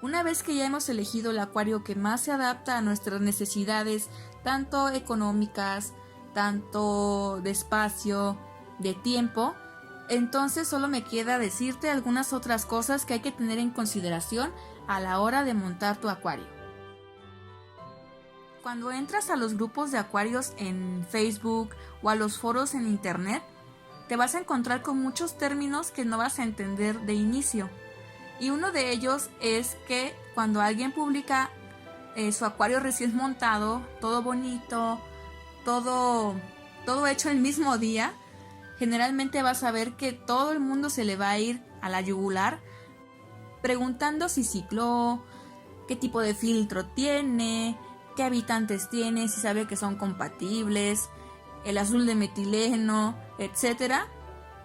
Una vez que ya hemos elegido el acuario que más se adapta a nuestras necesidades, tanto económicas, tanto de espacio, de tiempo, entonces solo me queda decirte algunas otras cosas que hay que tener en consideración a la hora de montar tu acuario. Cuando entras a los grupos de acuarios en Facebook o a los foros en internet, te vas a encontrar con muchos términos que no vas a entender de inicio. Y uno de ellos es que cuando alguien publica su acuario recién montado, todo bonito, todo hecho el mismo día, generalmente vas a ver que todo el mundo se le va a ir a la yugular preguntando si cicló, qué tipo de filtro tiene, qué habitantes tiene, si sabe que son compatibles, el azul de metileno, etc.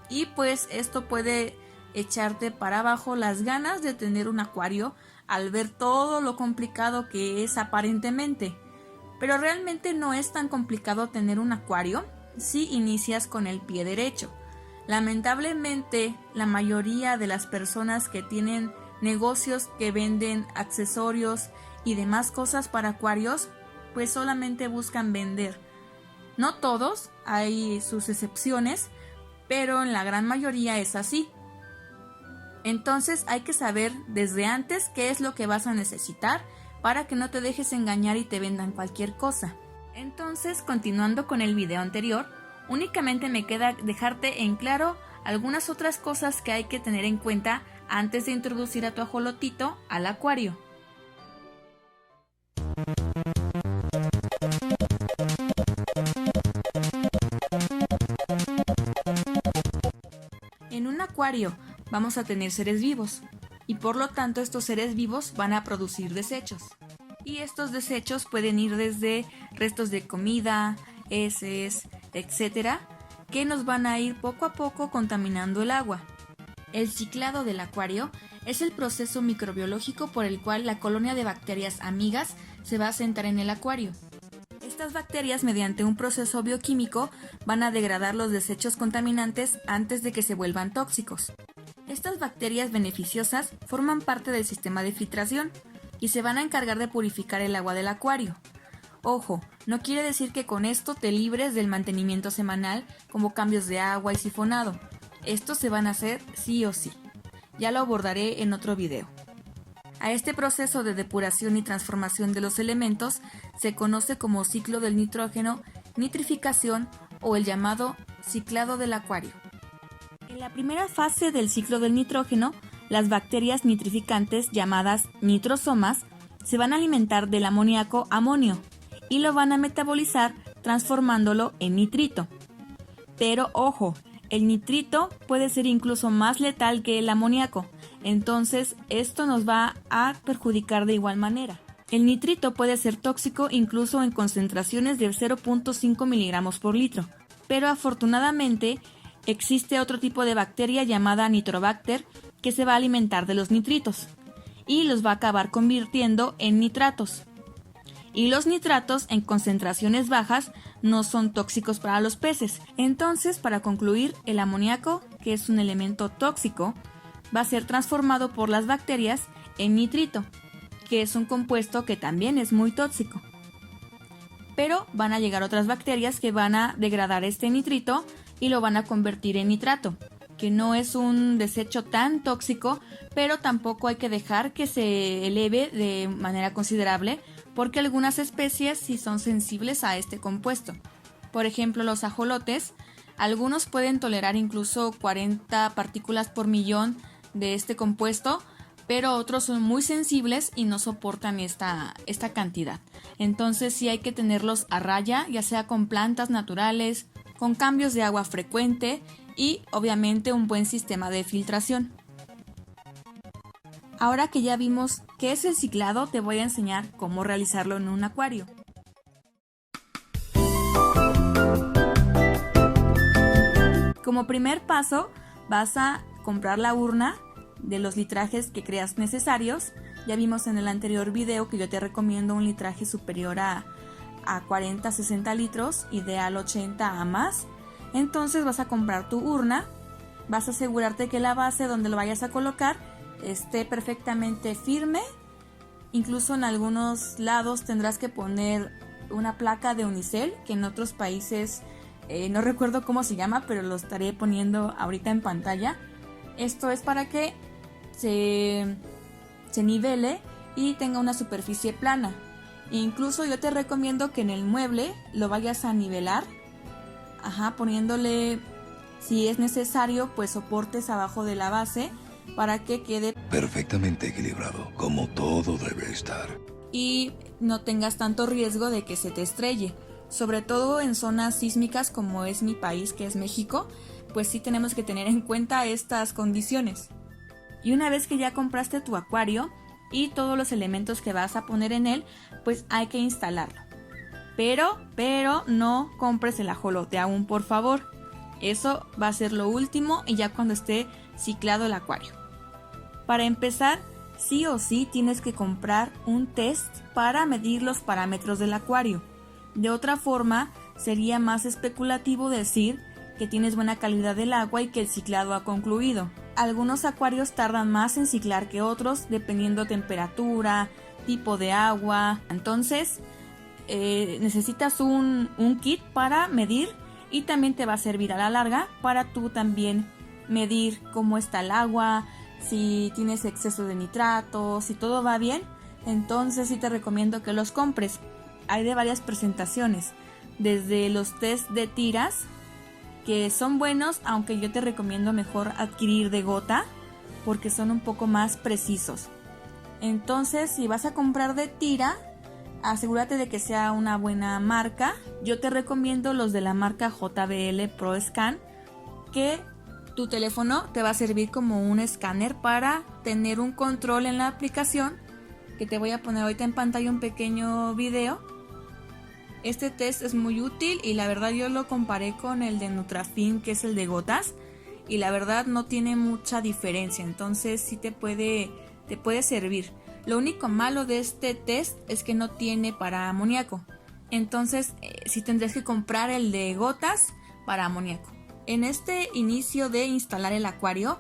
Y pues esto puede echarte para abajo las ganas de tener un acuario al ver todo lo complicado que es aparentemente. Pero realmente no es tan complicado tener un acuario si inicias con el pie derecho. Lamentablemente, la mayoría de las personas que tienen negocios que venden accesorios y demás cosas para acuarios, pues solamente buscan vender. No todos, hay sus excepciones, pero en la gran mayoría es así. Entonces hay que saber desde antes qué es lo que vas a necesitar para que no te dejes engañar y te vendan cualquier cosa. Entonces, continuando con el video anterior, únicamente me queda dejarte en claro algunas otras cosas que hay que tener en cuenta antes de introducir a tu ajolotito al acuario. En un acuario vamos a tener seres vivos y por lo tanto estos seres vivos van a producir desechos. Y estos desechos pueden ir desde restos de comida, heces, etc., que nos van a ir poco a poco contaminando el agua. El ciclado del acuario es el proceso microbiológico por el cual la colonia de bacterias amigas se va a asentar en el acuario. Estas bacterias, mediante un proceso bioquímico, van a degradar los desechos contaminantes antes de que se vuelvan tóxicos. Estas bacterias beneficiosas forman parte del sistema de filtración y se van a encargar de purificar el agua del acuario. Ojo, no quiere decir que con esto te libres del mantenimiento semanal como cambios de agua y sifonado. Estos se van a hacer sí o sí. Ya lo abordaré en otro video. A este proceso de depuración y transformación de los elementos se conoce como ciclo del nitrógeno, nitrificación o el llamado ciclado del acuario. En la primera fase del ciclo del nitrógeno, las bacterias nitrificantes llamadas nitrosomas se van a alimentar del amoníaco amonio y lo van a metabolizar transformándolo en nitrito. Pero ojo, el nitrito puede ser incluso más letal que el amoníaco, entonces esto nos va a perjudicar de igual manera. El nitrito puede ser tóxico incluso en concentraciones de 0.5 miligramos por litro, pero afortunadamente existe otro tipo de bacteria llamada Nitrobacter que se va a alimentar de los nitritos y los va a acabar convirtiendo en nitratos. Y los nitratos en concentraciones bajas no son tóxicos para los peces. Entonces, para concluir, el amoníaco, que es un elemento tóxico, va a ser transformado por las bacterias en nitrito, que es un compuesto que también es muy tóxico. Pero van a llegar otras bacterias que van a degradar este nitrito y lo van a convertir en nitrato, que no es un desecho tan tóxico, pero tampoco hay que dejar que se eleve de manera considerable, porque algunas especies sí son sensibles a este compuesto. Por ejemplo, los ajolotes, algunos pueden tolerar incluso 40 partículas por millón de este compuesto, pero otros son muy sensibles y no soportan esta cantidad. Entonces sí hay que tenerlos a raya, ya sea con plantas naturales, con cambios de agua frecuente y obviamente un buen sistema de filtración. Ahora que ya vimos qué es el ciclado, te voy a enseñar cómo realizarlo en un acuario. Como primer paso, vas a comprar la urna de los litrajes que creas necesarios. Ya vimos en el anterior video que yo te recomiendo un litraje superior a 40-60 litros, ideal 80 a más. Entonces vas a comprar tu urna, vas a asegurarte que la base donde lo vayas a colocar esté perfectamente firme Incluso en algunos lados tendrás que poner una placa de unicel, que en otros países no recuerdo cómo se llama, pero lo estaré poniendo ahorita en pantalla. Esto es para que se nivele y tenga una superficie plana. Incluso yo te recomiendo que en el mueble lo vayas a nivelar, poniéndole, si es necesario, pues soportes abajo de la base para que quede perfectamente equilibrado, como todo debe estar. Y no tengas tanto riesgo de que se te estrelle. Sobre todo en zonas sísmicas como es mi país, que es México, pues sí tenemos que tener en cuenta estas condiciones. Y una vez que ya compraste tu acuario y todos los elementos que vas a poner en él, pues hay que instalarlo. Pero no compres el ajolote aún, por favor. Eso va a ser lo último y ya cuando esté ciclado el acuario. Para empezar, sí o sí tienes que comprar un test para medir los parámetros del acuario. De otra forma, sería más especulativo decir que tienes buena calidad del agua y que el ciclado ha concluido. Algunos acuarios tardan más en ciclar que otros dependiendo temperatura, tipo de agua. Entonces, necesitas un kit para medir y también te va a servir a la larga para tú también medir cómo está el agua, si tienes exceso de nitratos, si todo va bien. Entonces sí te recomiendo que los compres. Hay de varias presentaciones, desde los test de tiras, que son buenos, aunque yo te recomiendo mejor adquirir de gota, porque son un poco más precisos. Entonces, si vas a comprar de tira, asegúrate de que sea una buena marca. Yo te recomiendo los de la marca JBL Pro Scan, que tu teléfono te va a servir como un escáner para tener un control en la aplicación, que te voy a poner ahorita en pantalla un pequeño video. Este test es muy útil y la verdad yo lo comparé con el de Nutrafin, que es el de gotas, y la verdad no tiene mucha diferencia, entonces sí te puede servir. Lo único malo de este test es que no tiene para amoníaco, entonces sí tendrás que comprar el de gotas para amoníaco. En este inicio de instalar el acuario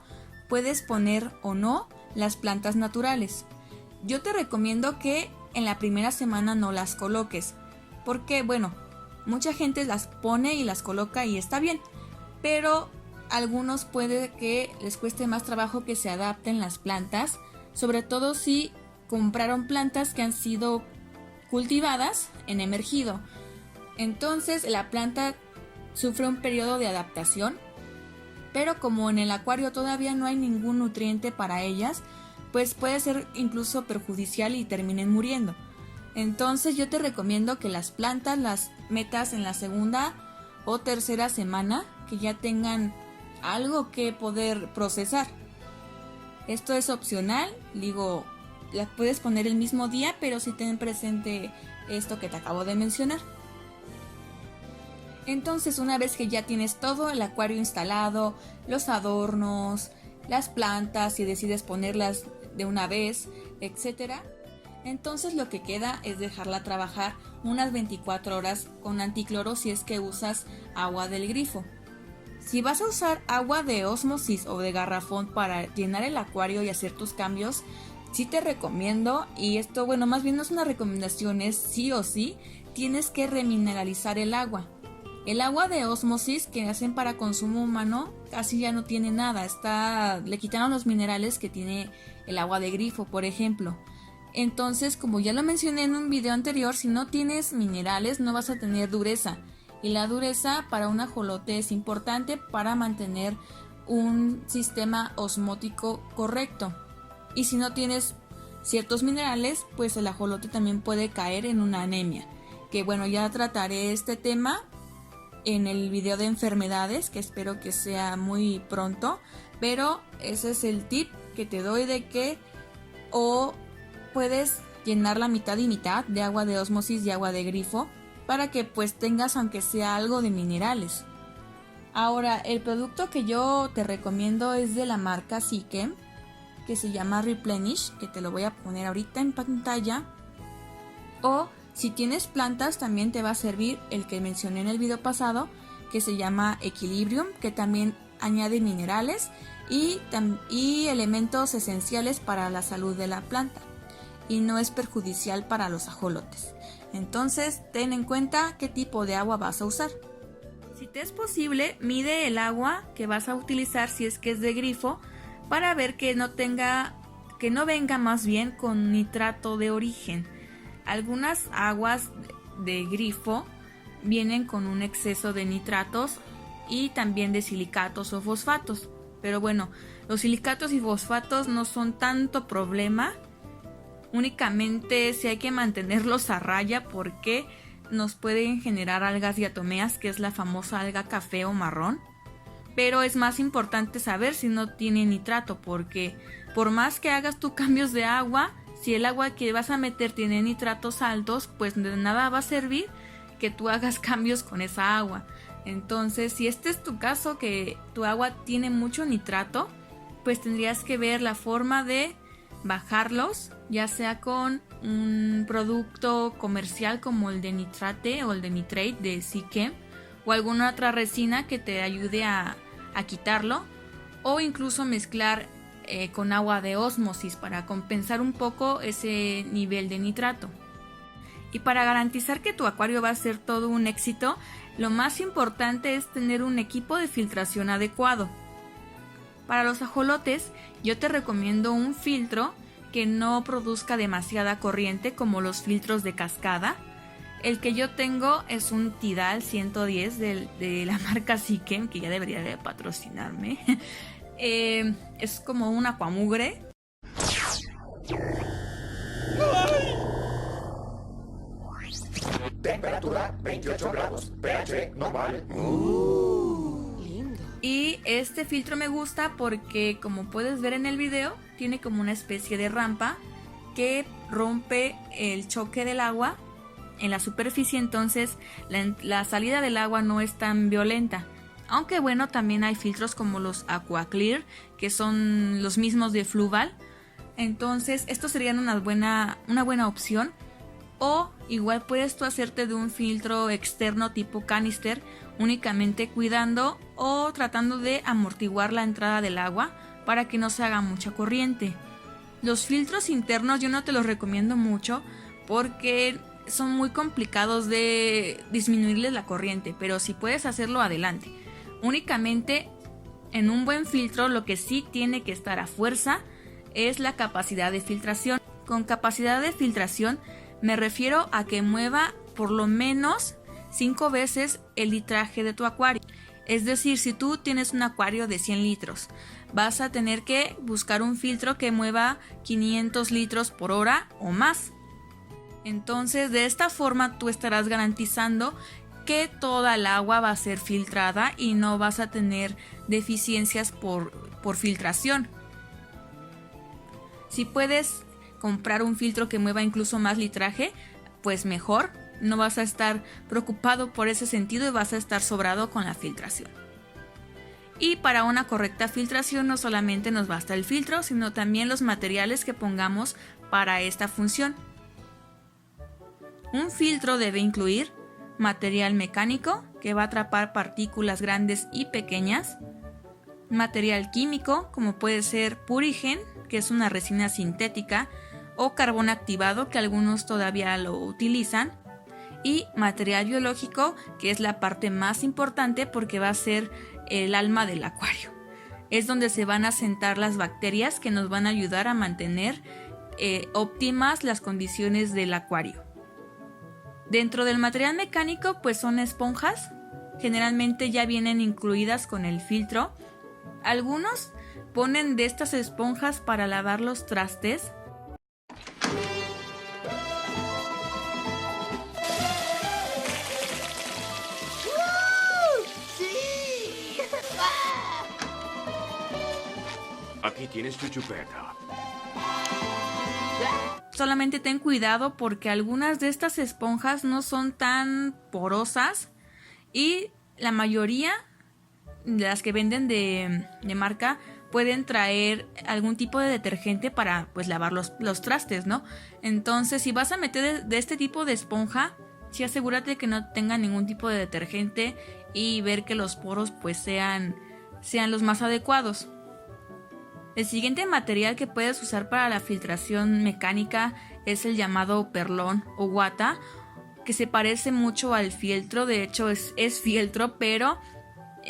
puedes poner o no las plantas naturales. Yo te recomiendo que en la primera semana no las coloques, porque bueno, mucha gente las pone y las coloca y está bien, pero algunos puede que les cueste más trabajo que se adapten las plantas, sobre todo si compraron plantas que han sido cultivadas en emergido. Entonces la planta sufre un periodo de adaptación, pero como en el acuario todavía no hay ningún nutriente para ellas, pues puede ser incluso perjudicial y terminen muriendo. Entonces yo te recomiendo que las plantas las metas en la segunda o tercera semana, que ya tengan algo que poder procesar. Esto es opcional, digo, las puedes poner el mismo día, pero sí ten presente esto que te acabo de mencionar. Entonces, una vez que ya tienes todo el acuario instalado, los adornos, las plantas, si decides ponerlas de una vez, etcétera, entonces lo que queda es dejarla trabajar unas 24 horas con anticloro si es que usas agua del grifo. Si vas a usar agua de ósmosis o de garrafón para llenar el acuario y hacer tus cambios, sí te recomiendo, y esto bueno, más bien no es una recomendación, es sí o sí, tienes que remineralizar el agua. El agua de ósmosis que hacen para consumo humano casi ya no tiene nada, le quitaron los minerales que tiene el agua de grifo, por ejemplo. Entonces, como ya lo mencioné en un video anterior, si no tienes minerales no vas a tener dureza. Y la dureza para un ajolote es importante para mantener un sistema osmótico correcto. Y si no tienes ciertos minerales, pues el ajolote también puede caer en una anemia. Que bueno, ya trataré este tema en el video de enfermedades, que espero que sea muy pronto. Pero ese es el tip que te doy, de que o puedes llenar la mitad y mitad de agua de ósmosis y agua de grifo para que pues tengas aunque sea algo de minerales. Ahora, el producto que yo te recomiendo es de la marca Sychem, que se llama Replenish, que te lo voy a poner ahorita en pantalla. O si tienes plantas también te va a servir el que mencioné en el video pasado, que se llama Equilibrium, que también añade minerales y elementos esenciales para la salud de la planta. y no es perjudicial para los ajolotes. Entonces, ten en cuenta qué tipo de agua vas a usar. Si te es posible, mide el agua que vas a utilizar si es que es de grifo para ver que no venga más bien con nitrato de origen. Algunas aguas de grifo vienen con un exceso de nitratos y también de silicatos o fosfatos. Pero bueno, los silicatos y fosfatos no son tanto problema. Únicamente si hay que mantenerlos a raya porque nos pueden generar algas diatomeas, que es la famosa alga café o marrón. Pero es más importante saber si no tiene nitrato, porque por más que hagas tú cambios de agua, si el agua que vas a meter tiene nitratos altos, pues de nada va a servir que tú hagas cambios con esa agua. Entonces, si este es tu caso, que tu agua tiene mucho nitrato, pues tendrías que ver la forma de bajarlos, ya sea con un producto comercial como el de Nitrate o el de Nitrate de Seachem, o alguna otra resina que te ayude a quitarlo, o incluso mezclar con agua de ósmosis para compensar un poco ese nivel de nitrato. Y para garantizar que tu acuario va a ser todo un éxito, lo más importante es tener un equipo de filtración adecuado. Para los ajolotes, yo te recomiendo un filtro que no produzca demasiada corriente como los filtros de cascada. El que yo tengo es un Tidal 110 de la marca Seachem, que ya debería de patrocinarme. Es como un acuamugre. Temperatura 28 grados, pH normal. Lindo. Y este filtro me gusta porque, como puedes ver en el video, tiene como una especie de rampa que rompe el choque del agua en la superficie, entonces la salida del agua no es tan violenta. Aunque bueno, también hay filtros como los AquaClear, que son los mismos de Fluval. Entonces estos serían una buena opción. O igual puedes tú hacerte de un filtro externo tipo canister, únicamente cuidando o tratando de amortiguar la entrada del agua para que no se haga mucha corriente. Los filtros internos yo no te los recomiendo mucho porque son muy complicados de disminuirles la corriente, pero si puedes hacerlo, adelante. Únicamente en un buen filtro lo que sí tiene que estar a fuerza es la capacidad de filtración. Con capacidad de filtración me refiero a que mueva por lo menos 5 veces el litraje de tu acuario. Es decir, si tú tienes un acuario de 100 litros, vas a tener que buscar un filtro que mueva 500 litros por hora o más. Entonces, de esta forma tú estarás garantizando que toda el agua va a ser filtrada y no vas a tener deficiencias por filtración. Si puedes comprar un filtro que mueva incluso más litraje, pues mejor. No vas a estar preocupado por ese sentido y vas a estar sobrado con la filtración. Y para una correcta filtración no solamente nos basta el filtro, sino también los materiales que pongamos para esta función. Un filtro debe incluir material mecánico que va a atrapar partículas grandes y pequeñas, material químico como puede ser Purigen, que es una resina sintética, o carbón activado, que algunos todavía lo utilizan, y material biológico, que es la parte más importante porque va a ser el alma del acuario. Es donde se van a sentar las bacterias que nos van a ayudar a mantener óptimas las condiciones del acuario. Dentro del material mecánico pues son esponjas, generalmente ya vienen incluidas con el filtro. Algunos ponen de estas esponjas para lavar los trastes. ¡Sí! Aquí tienes tu chupeta. Solamente ten cuidado porque algunas de estas esponjas no son tan porosas y la mayoría de las que venden de marca pueden traer algún tipo de detergente para pues lavar los trastes, ¿no? Entonces, si vas a meter de este tipo de esponja, sí asegúrate que no tenga ningún tipo de detergente y ver que los poros pues sean los más adecuados. El siguiente material que puedes usar para la filtración mecánica es el llamado perlón o guata, que se parece mucho al fieltro. De hecho es fieltro, pero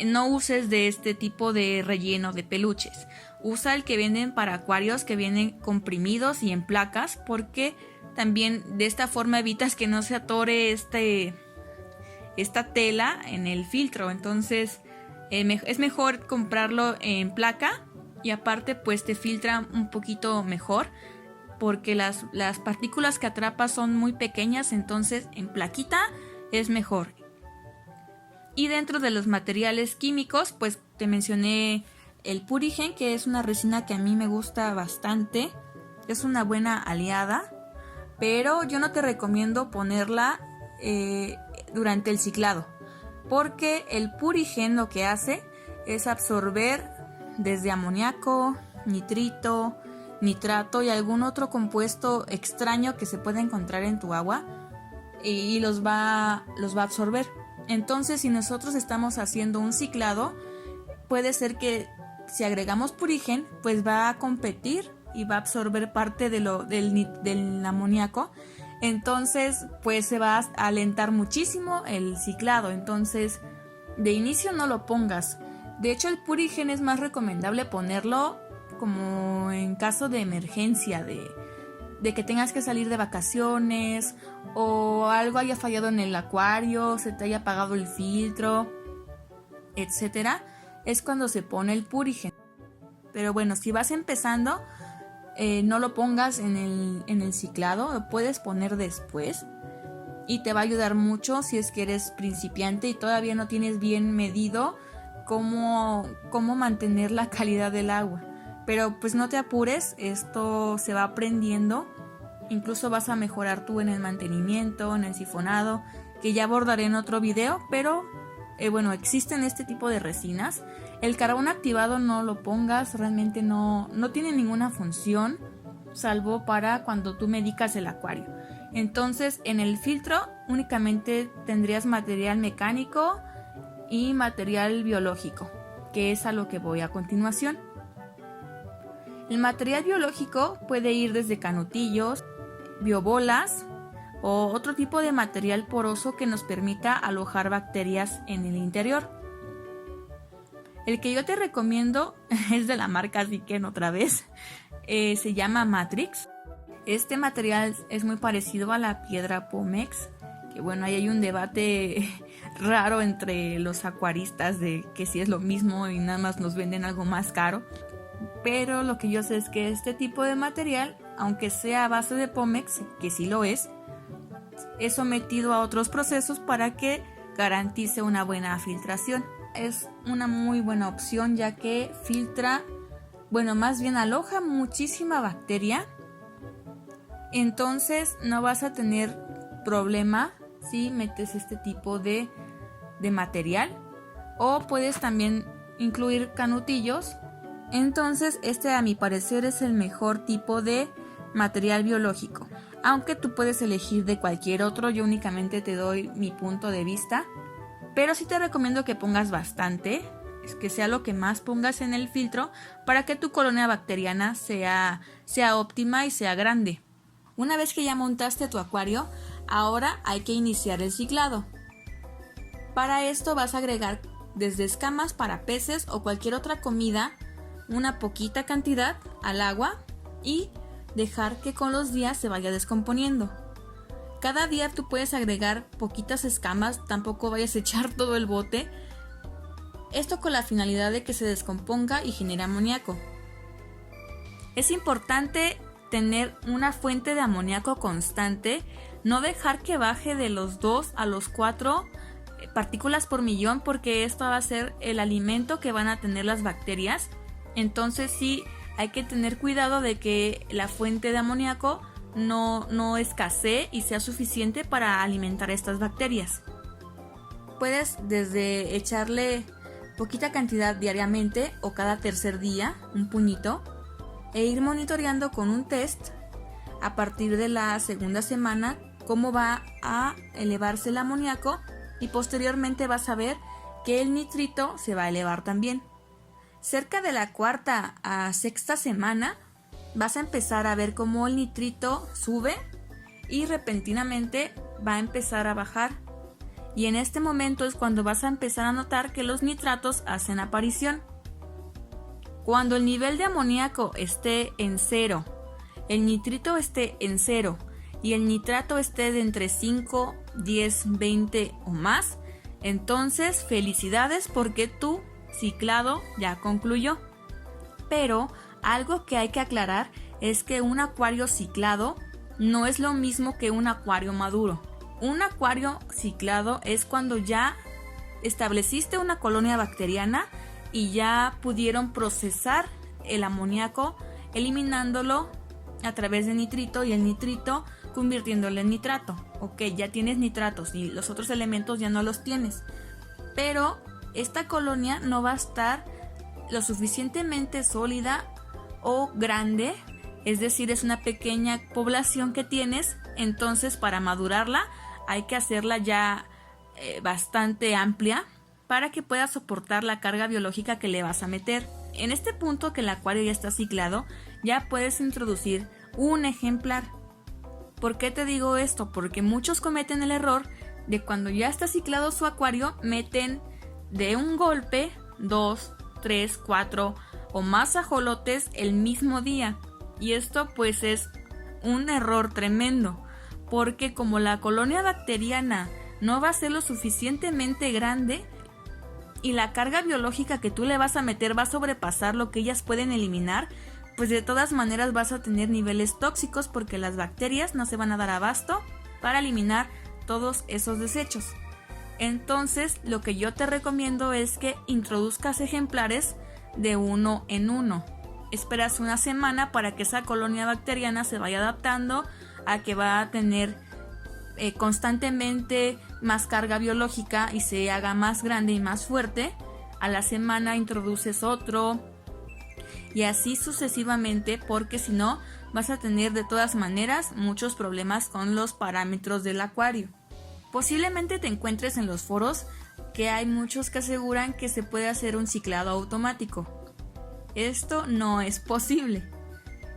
no uses de este tipo de relleno de peluches. Usa el que venden para acuarios, que vienen comprimidos y en placas, porque también de esta forma evitas que no se atore esta tela en el filtro. Entonces es mejor comprarlo en placa, y aparte pues te filtra un poquito mejor, porque las partículas que atrapa son muy pequeñas. Entonces en plaquita es mejor. Y dentro de los materiales químicos, pues te mencioné el Purigen, que es una resina que a mí me gusta bastante. Es una buena aliada, pero yo no te recomiendo ponerla durante el ciclado, porque el Purigen lo que hace es absorber desde amoníaco, nitrito, nitrato y algún otro compuesto extraño que se puede encontrar en tu agua, y los va a absorber. Entonces, si nosotros estamos haciendo un ciclado, puede ser que si agregamos Purigen, pues va a competir y va a absorber parte del amoníaco. Entonces, pues se va a alentar muchísimo el ciclado. Entonces, de inicio no lo pongas. De hecho, el Purigen es más recomendable ponerlo como en caso de emergencia, de que tengas que salir de vacaciones o algo haya fallado en el acuario, se te haya apagado el filtro, etcétera. Es cuando se pone el Purigen. Pero bueno, si vas empezando, no lo pongas en el ciclado, lo puedes poner después y te va a ayudar mucho si es que eres principiante y todavía no tienes bien medido cómo mantener la calidad del agua. Pero pues no te apures, esto se va aprendiendo. Incluso vas a mejorar tú en el mantenimiento, en el sifonado, que ya abordaré en otro video. Pero bueno, existen este tipo de resinas. El carbón activado no lo pongas, realmente no tiene ninguna función, salvo para cuando tú medicas el acuario. Entonces en el filtro únicamente tendrías material mecánico y material biológico, que es a lo que voy a continuación. El material biológico puede ir desde canutillos, biobolas o otro tipo de material poroso que nos permita alojar bacterias en el interior. El que yo te recomiendo es de la marca Ziken otra vez, se llama Matrix. Este material es muy parecido a la piedra Pumex, que bueno, ahí hay un debate raro entre los acuaristas de que si es lo mismo y nada más nos venden algo más caro. Pero lo que yo sé es que este tipo de material, aunque sea a base de Pumex, que sí lo es sometido a otros procesos para que garantice una buena filtración. Es una muy buena opción, ya que filtra, bueno, más bien aloja muchísima bacteria. Entonces no vas a tener problema si metes este tipo de material. O puedes también incluir canutillos. Entonces este, a mi parecer, es el mejor tipo de material biológico, aunque tú puedes elegir de cualquier otro. Yo únicamente te doy mi punto de vista, pero sí te recomiendo que pongas bastante, es que sea lo que más pongas en el filtro para que tu colonia bacteriana sea óptima y sea grande. Una vez que ya montaste tu acuario, ahora hay que iniciar el ciclado. Para esto vas a agregar desde escamas para peces o cualquier otra comida, una poquita cantidad al agua y dejar que con los días se vaya descomponiendo. Cada día tú puedes agregar poquitas escamas, tampoco vayas a echar todo el bote. Esto con la finalidad de que se descomponga y genere amoníaco. Es importante tener una fuente de amoníaco constante, no dejar que baje de los 2 a los 4 partículas por millón, porque esto va a ser el alimento que van a tener las bacterias. Entonces sí hay que tener cuidado de que la fuente de amoníaco no escasee y sea suficiente para alimentar estas bacterias. Puedes desde echarle poquita cantidad diariamente o cada tercer día, un puñito, e ir monitoreando con un test a partir de la segunda semana cómo va a elevarse el amoníaco, y posteriormente vas a ver que el nitrito se va a elevar también. Cerca de la cuarta a sexta semana vas a empezar a ver cómo el nitrito sube y repentinamente va a empezar a bajar. Y en este momento es cuando vas a empezar a notar que los nitratos hacen aparición. Cuando el nivel de amoníaco esté en 0, el nitrito esté en 0 y el nitrato esté de entre 5, 10, 20 o más, entonces felicidades porque tu ciclado ya concluyó. Pero algo que hay que aclarar es que un acuario ciclado no es lo mismo que un acuario maduro. Un acuario ciclado es cuando ya estableciste una colonia bacteriana y ya pudieron procesar el amoníaco eliminándolo a través de nitrito y el nitrito convirtiéndolo en nitrato. Ok, ya tienes nitratos y los otros elementos ya no los tienes. Pero esta colonia no va a estar lo suficientemente sólida o grande, es decir, es una pequeña población que tienes, entonces para madurarla hay que hacerla ya bastante amplia para que pueda soportar la carga biológica que le vas a meter. En este punto que el acuario ya está ciclado, ya puedes introducir un ejemplar. ¿Por qué te digo esto? Porque muchos cometen el error de cuando ya está ciclado su acuario, meten de un golpe 2, 3, 4 o más ajolotes el mismo día. Y esto pues es un error tremendo, porque como la colonia bacteriana no va a ser lo suficientemente grande y la carga biológica que tú le vas a meter va a sobrepasar lo que ellas pueden eliminar, pues de todas maneras vas a tener niveles tóxicos porque las bacterias no se van a dar abasto para eliminar todos esos desechos. Entonces lo que yo te recomiendo es que introduzcas ejemplares de 1 en 1. Esperas una semana para que esa colonia bacteriana se vaya adaptando a que va a tener constantemente más carga biológica y se haga más grande y más fuerte. A la semana introduces otro y así sucesivamente, porque si no vas a tener de todas maneras muchos problemas con los parámetros del acuario. Posiblemente te encuentres en los foros que hay muchos que aseguran que se puede hacer un ciclado automático. Esto no es posible.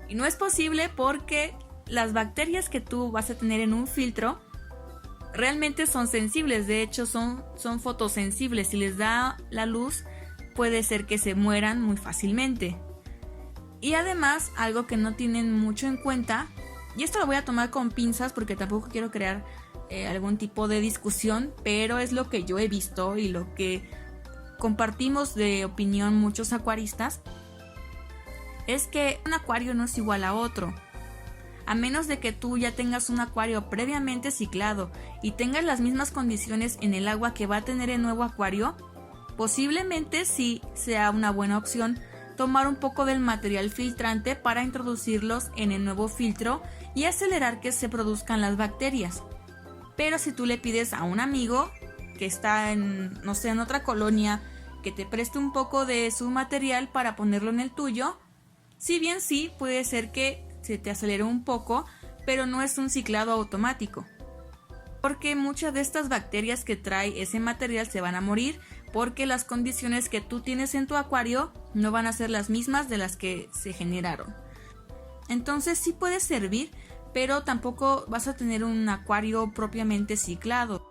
Y no es posible porque las bacterias que tú vas a tener en un filtro realmente son sensibles. De hecho son fotosensibles. Si les da la luz puede ser que se mueran muy fácilmente. Y además algo que no tienen mucho en cuenta, y esto lo voy a tomar con pinzas porque tampoco quiero crear algún tipo de discusión, pero es lo que yo he visto y lo que compartimos de opinión muchos acuaristas, es que un acuario no es igual a otro. A menos de que tú ya tengas un acuario previamente ciclado y tengas las mismas condiciones en el agua que va a tener el nuevo acuario, posiblemente sí sea una buena opción tomar un poco del material filtrante para introducirlos en el nuevo filtro y acelerar que se produzcan las bacterias. Pero si tú le pides a un amigo que está en otra colonia, que te preste un poco de su material para ponerlo en el tuyo, si bien sí puede ser que se te acelere un poco, pero no es un ciclado automático. Porque muchas de estas bacterias que trae ese material se van a morir porque las condiciones que tú tienes en tu acuario no van a ser las mismas de las que se generaron. Entonces sí puede servir, pero tampoco vas a tener un acuario propiamente ciclado.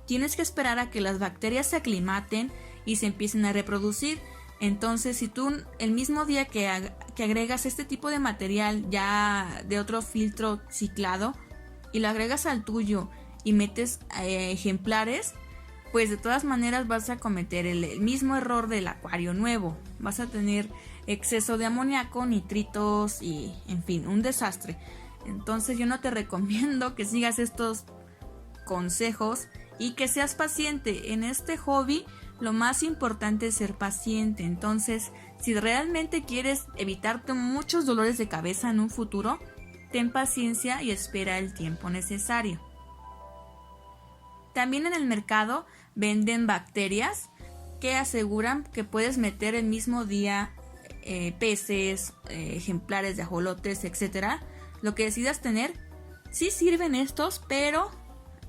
Tienes que esperar a que las bacterias se aclimaten y se empiecen a reproducir. Entonces si tú el mismo día que agregas este tipo de material ya de otro filtro ciclado y lo agregas al tuyo y metes ejemplares, pues de todas maneras vas a cometer el mismo error del acuario nuevo. Vas a tener exceso de amoníaco, nitritos y en fin, un desastre. Entonces yo no te recomiendo que sigas estos consejos y que seas paciente. En este hobby lo más importante es ser paciente. Entonces, si realmente quieres evitarte muchos dolores de cabeza en un futuro, ten paciencia y espera el tiempo necesario. También en el mercado venden bacterias que aseguran que puedes meter el mismo día peces, ejemplares de ajolotes, etcétera. Lo que decidas tener, sí sirven estos, pero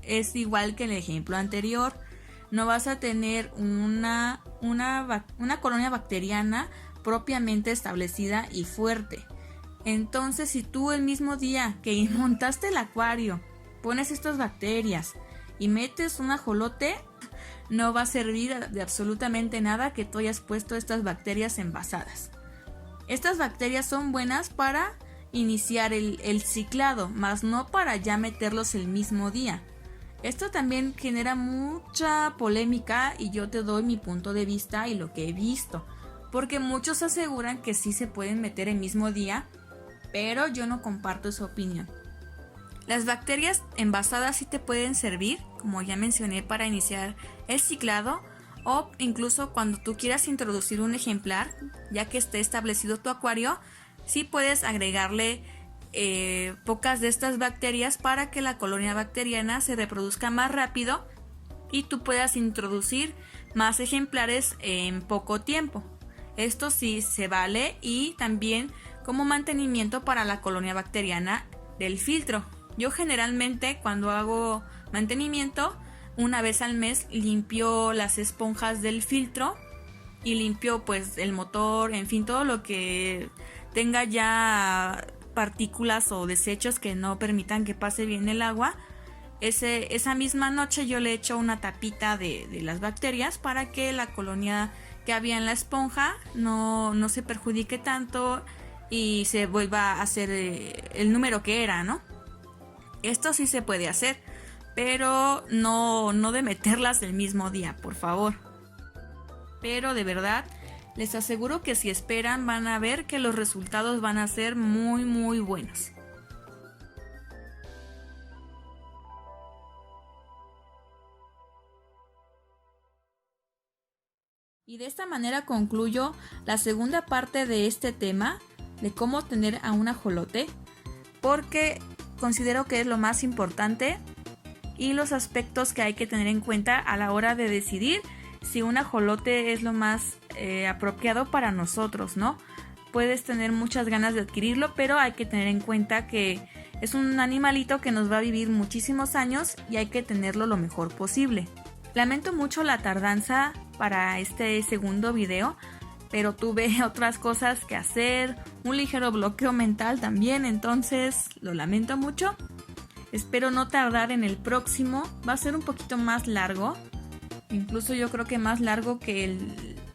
es igual que el ejemplo anterior. No vas a tener una colonia bacteriana propiamente establecida y fuerte. Entonces, si tú el mismo día que montaste el acuario pones estas bacterias y metes un ajolote, no va a servir de absolutamente nada que tú hayas puesto estas bacterias envasadas. Estas bacterias son buenas para iniciar el ciclado, más no para ya meterlos el mismo día. Esto también genera mucha polémica y yo te doy mi punto de vista y lo que he visto, porque muchos aseguran que sí se pueden meter el mismo día, pero yo no comparto esa opinión. Las bacterias envasadas sí te pueden servir, como ya mencioné, para iniciar el ciclado o incluso cuando tú quieras introducir un ejemplar, ya que esté establecido tu acuario, sí puedes agregarle pocas de estas bacterias para que la colonia bacteriana se reproduzca más rápido y tú puedas introducir más ejemplares en poco tiempo. Esto sí se vale y también como mantenimiento para la colonia bacteriana del filtro. Yo generalmente cuando hago mantenimiento, una vez al mes limpio las esponjas del filtro y limpio pues el motor, en fin, todo lo que tenga ya partículas o desechos que no permitan que pase bien el agua. Esa misma noche yo le echo una tapita de las bacterias para que la colonia que había en la esponja no se perjudique tanto y se vuelva a hacer el número que era, ¿no? Esto sí se puede hacer, pero no de meterlas el mismo día, por favor. Pero de verdad, les aseguro que si esperan van a ver que los resultados van a ser muy muy buenos. Y de esta manera concluyo la segunda parte de este tema de cómo tener a un ajolote, porque considero que es lo más importante y los aspectos que hay que tener en cuenta a la hora de decidir si un ajolote es lo más apropiado para nosotros, ¿no? Puedes tener muchas ganas de adquirirlo, pero hay que tener en cuenta que es un animalito que nos va a vivir muchísimos años y hay que tenerlo lo mejor posible. Lamento mucho la tardanza para este segundo video, pero tuve otras cosas que hacer, un ligero bloqueo mental también, entonces lo lamento mucho. Espero no tardar en el próximo, va a ser un poquito más largo, incluso yo creo que más largo que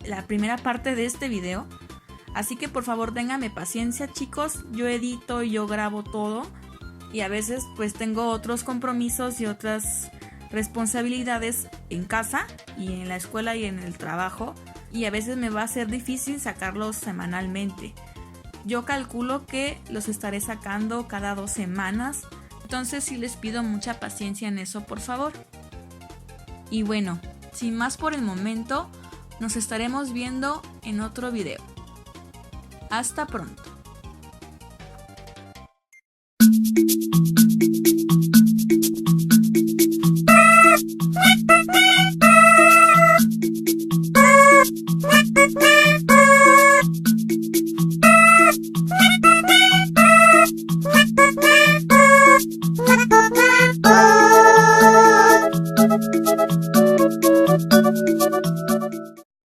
la primera parte de este video. Así que por favor ténganme paciencia, chicos, yo edito y yo grabo todo y a veces pues tengo otros compromisos y otras responsabilidades en casa y en la escuela y en el trabajo y a veces me va a ser difícil sacarlos semanalmente. Yo calculo que los estaré sacando cada 2 semanas, entonces sí les pido mucha paciencia en eso, por favor. Y bueno, sin más por el momento, nos estaremos viendo en otro video. Hasta pronto. Quack, quack, quack.